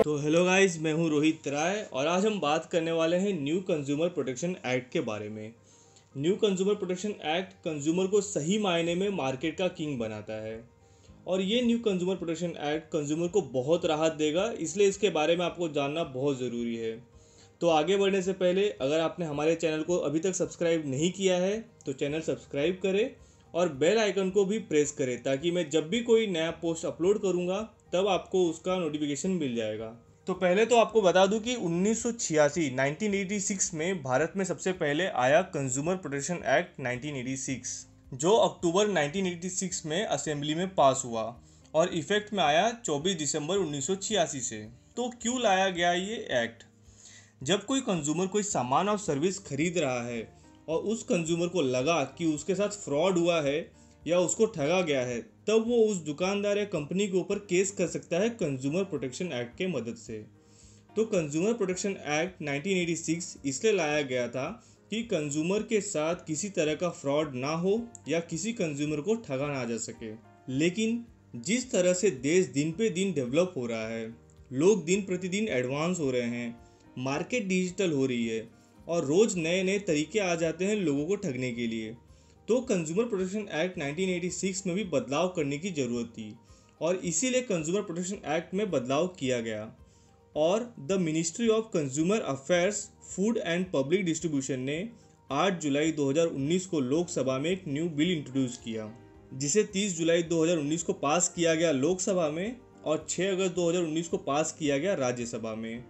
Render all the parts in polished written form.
तो hello guys, मैं हूं रोहित राय और आज हम बात करने वाले हैं न्यू कंज्यूमर प्रोटेक्शन एक्ट के बारे में। New consumer protection act consumer को सही मायने में मार्केट का किंग बनाता है और ये new consumer protection act consumer को बहुत राहत देगा, इसलिए इसके बारे में आपको जानना बहुत ज़रूरी है। तो आगे बढ़ने से पहले अगर आपने हमारे चैनल को अभी तक सब्सक्राइब नहीं किया है तो चैनल सब्सक्राइब करें और बेल आइकन को भी प्रेस करें ताकि मैं जब भी कोई नया पोस्ट अपलोड करूंगा तब आपको उसका नोटिफिकेशन मिल जाएगा। तो पहले तो आपको बता दूं कि 1986 में भारत में सबसे पहले आया कंज्यूमर प्रोटेक्शन एक्ट 1986, जो अक्टूबर 1986 में असेंबली में पास हुआ और इफेक्ट में आया 24 दिसंबर 1986 से। तो क्यों लाया गया ये एक्ट? जब कोई कंज्यूमर कोई सामान और सर्विस खरीद रहा है और उस कंज्यूमर को लगा कि उसके साथ फ्रॉड हुआ है या उसको ठगा गया है, तब वो उस दुकानदार या कंपनी के ऊपर केस कर सकता है कंज्यूमर प्रोटेक्शन एक्ट के मदद से। तो कंज्यूमर प्रोटेक्शन एक्ट 1986 इसलिए लाया गया था कि कंज्यूमर के साथ किसी तरह का फ्रॉड ना हो या किसी कंज्यूमर को ठगा ना जा सके। लेकिन जिस तरह से देश दिन पे दिन डेवलप हो रहा है, लोग दिन प्रतिदिन एडवांस हो रहे हैं, मार्केट डिजिटल हो रही है और रोज़ नए नए तरीके आ जाते हैं लोगों को ठगने के लिए, तो कंज्यूमर प्रोटेक्शन एक्ट 1986 में भी बदलाव करने की ज़रूरत थी और इसीलिए कंज्यूमर प्रोटेक्शन एक्ट में बदलाव किया गया और the ministry of consumer affairs, food and public distribution ने 8 जुलाई 2019 को लोकसभा में एक न्यू बिल इंट्रोड्यूस किया, जिसे 30 जुलाई 2019 को पास किया गया लोकसभा में और 6 अगस्त 2019 को पास किया गया राज्यसभा में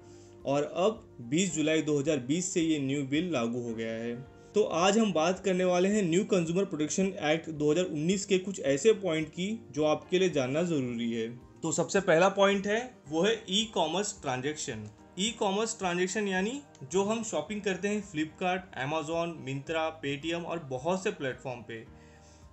और अब 20 जुलाई 2020 से ये न्यू बिल लागू हो गया है। तो आज हम बात करने वाले हैं न्यू कंज्यूमर प्रोटेक्शन एक्ट 2019 के कुछ ऐसे पॉइंट की जो आपके लिए जानना ज़रूरी है। तो सबसे पहला पॉइंट है वो है e commerce transaction. E commerce transaction यानी जो हम शॉपिंग करते हैं फ्लिपकार्ट, अमेजोन, मिंत्रा, पेटीएम और बहुत से प्लेटफॉर्म पे।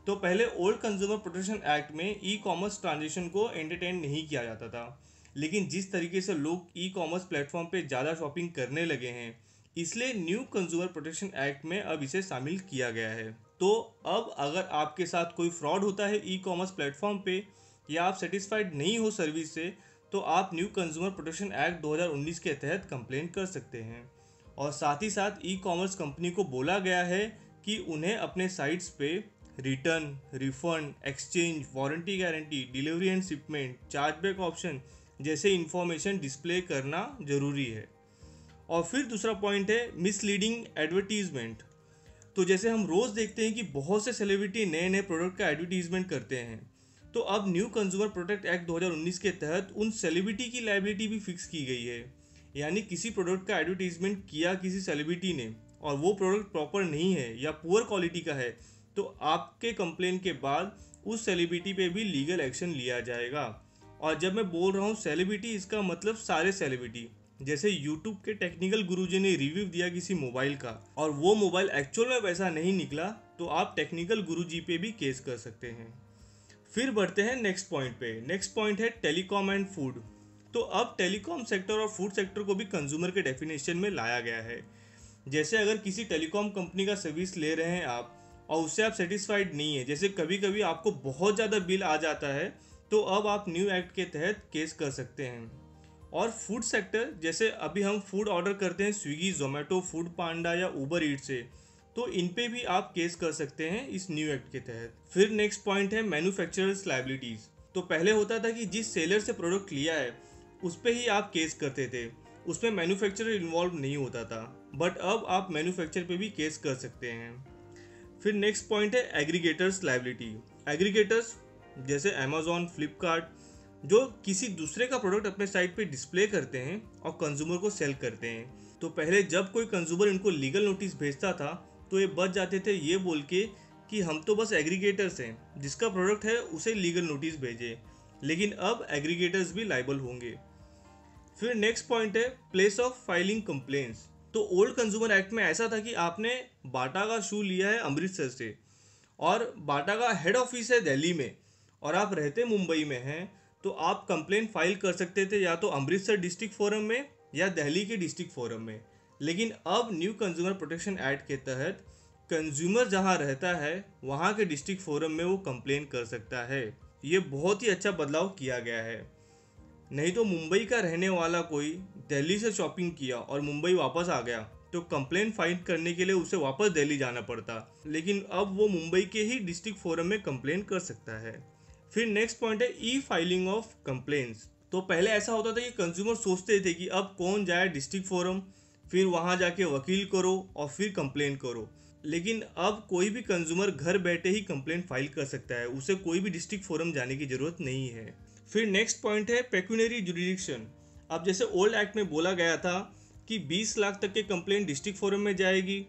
तो पहले ओल्ड कंज्यूमर प्रोटेक्शन एक्ट में ई कॉमर्स ट्रांजेक्शन को एंटरटेन नहीं किया जाता था, लेकिन जिस तरीके से लोग ई कॉमर्स प्लेटफॉर्म पे ज़्यादा शॉपिंग करने लगे हैं, इसलिए न्यू कंज्यूमर प्रोटेक्शन एक्ट में अब इसे शामिल किया गया है। तो अब अगर आपके साथ कोई फ्रॉड होता है ई कॉमर्स प्लेटफॉर्म पे या आप सेटिस्फाइड नहीं हो सर्विस से, तो आप न्यू कंज्यूमर प्रोटेक्शन एक्ट 2019 के तहत कंप्लेन कर सकते हैं। और साथ ही साथ ई कॉमर्स कंपनी को बोला गया है कि उन्हें अपने साइट्स पे return, refund, exchange, warranty guarantee, delivery and shipment, chargeback option जैसे इंफॉर्मेशन डिस्प्ले करना जरूरी है। और फिर दूसरा पॉइंट है मिसलीडिंग एडवर्टीजमेंट। तो जैसे हम रोज़ देखते हैं कि बहुत से सेलिब्रिटी नए नए प्रोडक्ट का एडवर्टीजमेंट करते हैं, तो अब न्यू कंज्यूमर प्रोटेक्ट एक्ट 2019 के तहत उन सेलिब्रिटी की लायबिलिटी भी फिक्स की गई है। यानी किसी प्रोडक्ट का एडवर्टीजमेंट किया किसी सेलिब्रिटी ने और वो प्रोडक्ट प्रॉपर नहीं है या पुअर क्वालिटी का है, तो आपके कंप्लेन के बाद उस सेलिब्रिटी पे भी लीगल एक्शन लिया जाएगा। और जब मैं बोल रहा हूँ सेलिब्रिटी, इसका मतलब सारे सेलिब्रिटी। जैसे यूट्यूब के टेक्निकल गुरुजी ने रिव्यू दिया किसी मोबाइल का और वो मोबाइल एक्चुअल में वैसा नहीं निकला, तो आप टेक्निकल गुरुजी पे भी केस कर सकते हैं। फिर बढ़ते हैं नेक्स्ट पॉइंट पे। नेक्स्ट पॉइंट है टेलीकॉम एंड फूड। तो अब टेलीकॉम सेक्टर और फूड सेक्टर को भी कंज्यूमर के डेफिनेशन में लाया गया है। जैसे अगर किसी टेलीकॉम कंपनी का सर्विस ले रहे हैं आप और उससे आप सेटिस्फाइड नहीं है, जैसे कभी कभी आपको बहुत ज़्यादा बिल आ जाता है, तो अब आप न्यू एक्ट के तहत केस कर सकते हैं। और फूड सेक्टर, जैसे अभी हम फूड ऑर्डर करते हैं स्विगी, जोमेटो, फूड पांडा या उबर ईट से, तो इन पे भी आप केस कर सकते हैं इस न्यू एक्ट के तहत। फिर नेक्स्ट पॉइंट है मैन्युफैक्चरर्स लायबिलिटीज़। तो पहले होता था कि जिस सेलर से प्रोडक्ट लिया है उस पर ही आप केस करते थे, उसमें मैन्युफैक्चरर इन्वॉल्व नहीं होता था, बट अब आप मैन्युफैक्चर पे भी केस कर सकते हैं। फिर नेक्स्ट पॉइंट है एग्रीगेटर्स लायबिलिटी। एग्रीगेटर्स जैसे अमेजोन, फ्लिपकार्ट, जो किसी दूसरे का प्रोडक्ट अपने साइट पे डिस्प्ले करते हैं और कंज्यूमर को सेल करते हैं। तो पहले जब कोई कंज्यूमर इनको लीगल नोटिस भेजता था तो ये बच जाते थे ये बोल के कि हम तो बस एग्रीगेटर्स हैं, जिसका प्रोडक्ट है उसे लीगल नोटिस भेजे, लेकिन अब एग्रीगेटर्स भी लायबल होंगे। फिर नेक्स्ट पॉइंट है प्लेस ऑफ फाइलिंग कंप्लेंट्स। तो ओल्ड कंज्यूमर एक्ट में ऐसा था कि आपने बाटा का शू लिया है अमृतसर से और बाटा का हेड ऑफिस है दिल्ली में और आप रहते मुंबई में हैं, तो आप कंप्लेंट फाइल कर सकते थे या तो अमृतसर डिस्ट्रिक्ट फोरम में या दिल्ली के डिस्ट्रिक्ट फोरम में। लेकिन अब न्यू कंज्यूमर प्रोटेक्शन एक्ट के तहत कंज्यूमर जहां रहता है वहां के डिस्ट्रिक्ट फोरम में वो कंप्लेन कर सकता है। ये बहुत ही अच्छा बदलाव किया गया है। नहीं तो मुंबई का रहने वाला कोई दिल्ली से शॉपिंग किया और मुंबई वापस आ गया तो कंप्लेंट फाइल करने के लिए उसे वापस दिल्ली जाना पड़ता, लेकिन अब वो मुंबई के ही डिस्ट्रिक्ट फोरम में कंप्लेंट कर सकता है। फिर नेक्स्ट पॉइंट है ई फाइलिंग ऑफ कंप्लेंट्स। तो पहले ऐसा होता था कि कंज्यूमर सोचते थे कि अब कौन जाए डिस्ट्रिक्ट फोरम, फिर वहाँ जाके वकील करो और फिर कंप्लेंट करो, लेकिन अब कोई भी कंज्यूमर घर बैठे ही कंप्लेंट फाइल कर सकता है, उसे कोई भी डिस्ट्रिक्ट फोरम जाने की जरूरत नहीं है। फिर नेक्स्ट पॉइंट है पेक्यूनरी जुरिडिक्शन। अब जैसे ओल्ड एक्ट में बोला गया था कि 20 लाख तक के कंप्लेंट डिस्ट्रिक्ट फोरम में जाएगी,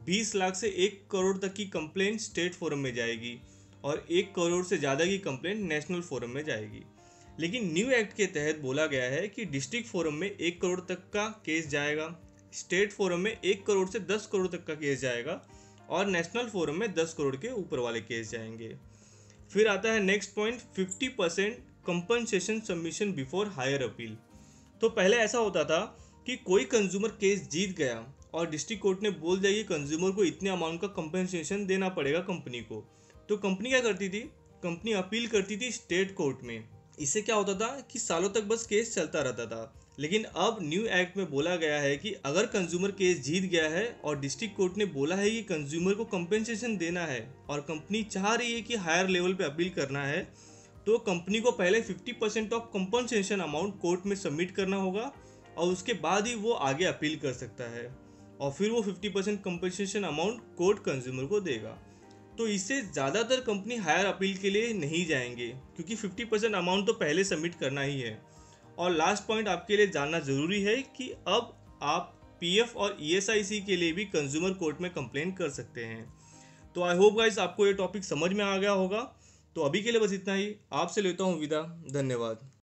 20 लाख से 1 करोड़ तक की कंप्लेंट स्टेट फोरम में जाएगी और 1 करोड़ से ज़्यादा की कंप्लेंट नेशनल फोरम में जाएगी। लेकिन न्यू एक्ट के तहत बोला गया है कि डिस्ट्रिक्ट फोरम में 1 करोड़ तक का केस जाएगा, स्टेट फोरम में 1 करोड़ से 10 करोड़ तक का केस जाएगा और नेशनल फोरम में 10 करोड़ के ऊपर वाले केस जाएंगे। फिर आता है next point 50% compensation submission before higher appeal. तो पहले ऐसा होता था कि कोई कंज्यूमर केस जीत गया और डिस्ट्रिक्ट कोर्ट ने बोल दिया कि कंज्यूमर को इतने अमाउंट का कंपनसेशन देना पड़ेगा कंपनी को, तो कंपनी क्या करती थी, कंपनी अपील करती थी स्टेट कोर्ट में। इससे क्या होता था कि सालों तक बस केस चलता रहता था। लेकिन अब न्यू एक्ट में बोला गया है कि अगर कंज्यूमर केस जीत गया है और डिस्ट्रिक्ट कोर्ट ने बोला है कि कंज्यूमर को कंपेंसेशन देना है और कंपनी चाह रही है कि हायर लेवल पे अपील करना है, तो कंपनी को पहले 50% ऑफ कंपनसेशन अमाउंट कोर्ट में सबमिट करना होगा और उसके बाद ही वो आगे अपील कर सकता है और फिर वो 50% कंपनसेशन अमाउंट कोर्ट कंज्यूमर को देगा। तो इससे ज़्यादातर कंपनी हायर अपील के लिए नहीं जाएंगे क्योंकि 50% अमाउंट तो पहले सबमिट करना ही है। और लास्ट पॉइंट आपके लिए जानना ज़रूरी है कि अब आप पीएफ और ईएसआईसी के लिए भी कंज्यूमर कोर्ट में कंप्लेंट कर सकते हैं। तो आई होप गाइस आपको ये टॉपिक समझ में आ गया होगा। तो अभी के लिए बस इतना ही, आपसे लेता हूँ विदा। धन्यवाद।